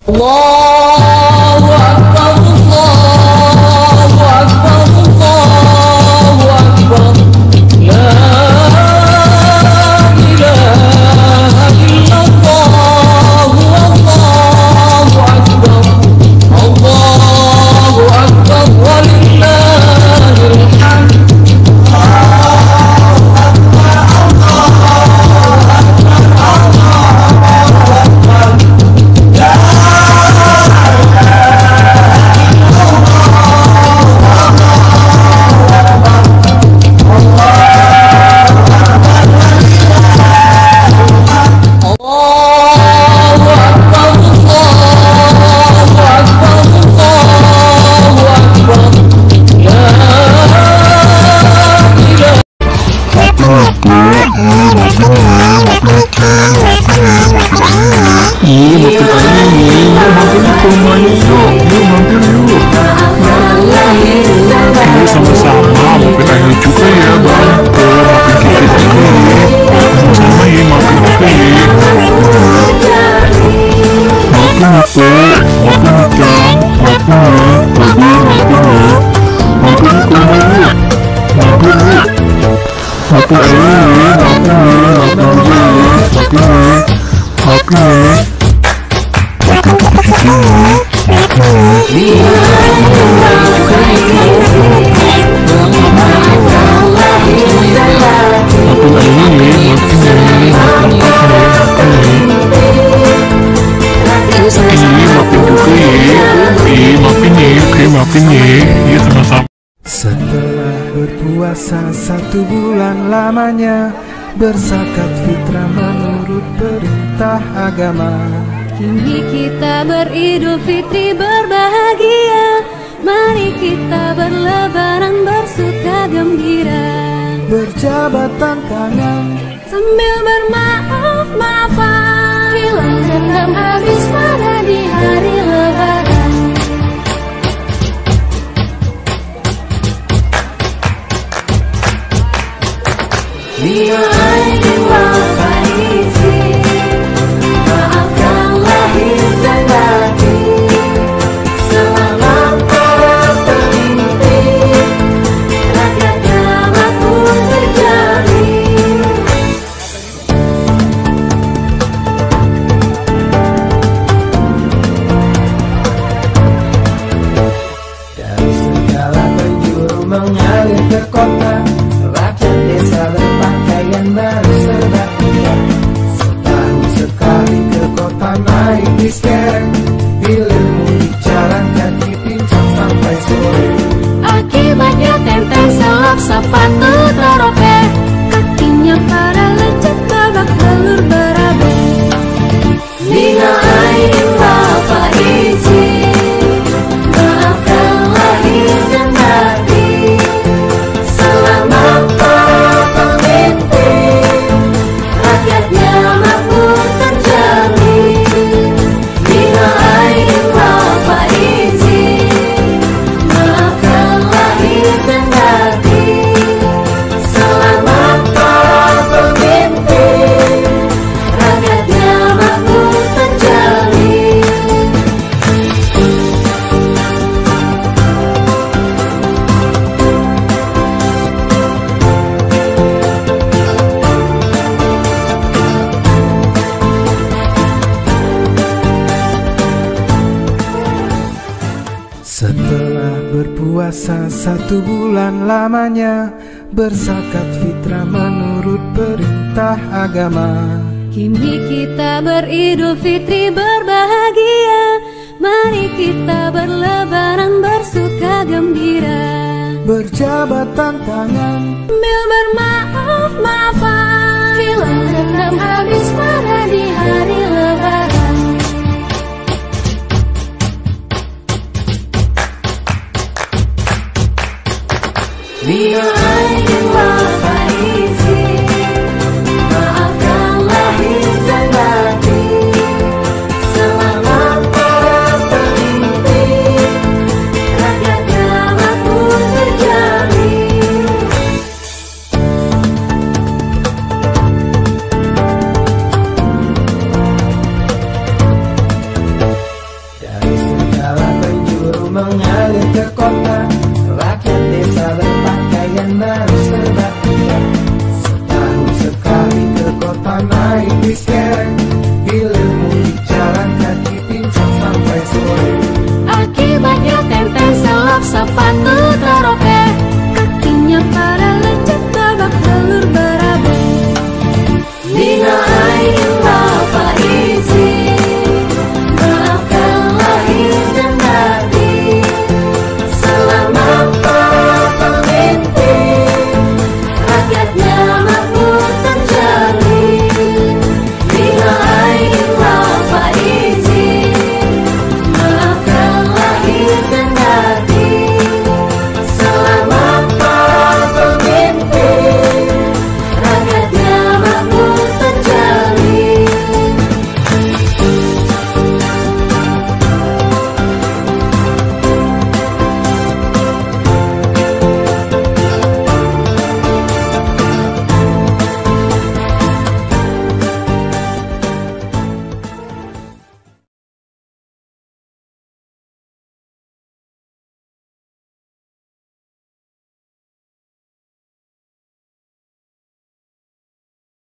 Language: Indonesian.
Allahu Akbar, Allahu Akbar, Allahu Akbar. La ilaha illallah, Allahu Akbar. Allahu Akbar, walillahil hamd. Sama-sama, maafin Ayu juga ya bang. Maafin kita juga. Sama-sama ya, maafin kita ya. Maafin aku, maafin kita, maafin ya, maafin aku ya. Maafin ya, maafin Ayu ya, maafin ya. Maafin ya, sama-sama. Setelah berpuasa 1 bulan lamanya, berzakat fitrah menurut perintah agama. Kini kita beridul fitri berbahagia, mari kita berlebaran bersuka gembira. Berjabatan tangan sambil bermaaf-maafan, hilang dendam habis marah di hari lebaran. Bila aidin wal faizin, maafkan lahir dan batin. Selamat para pemimpin, rakyatnya makmur terjamin. dari segala penjuru mengalir ke kota, rakyat desa berpakaian baru serba indah. Setahun sekali ke kota naik bis kereng, hilir mudik jalan kaki pincang sampai sore. Akibatnya tenteng selap sepatu teropek, kakinya pada lecet babak belur berabung. Bila aidin wal faizin, maafkan lahir dan batin. Selamat para pemimpin, rakyatnya makmur terjamin. Bila aidin wal faizin, maafkan lahir dan batin. Selamat para pemimpin, rakyatnya makmur terjamin. Setelah berpuasa 1 bulan lamanya, berzakat fitrah menurut perintah agama. Kini kita beridul fitri berbahagia, mari kita berlebaran bersuka gembira. Berjabatan tangan Sambil bermaaf-maafan, hilang dendam habis marah di hari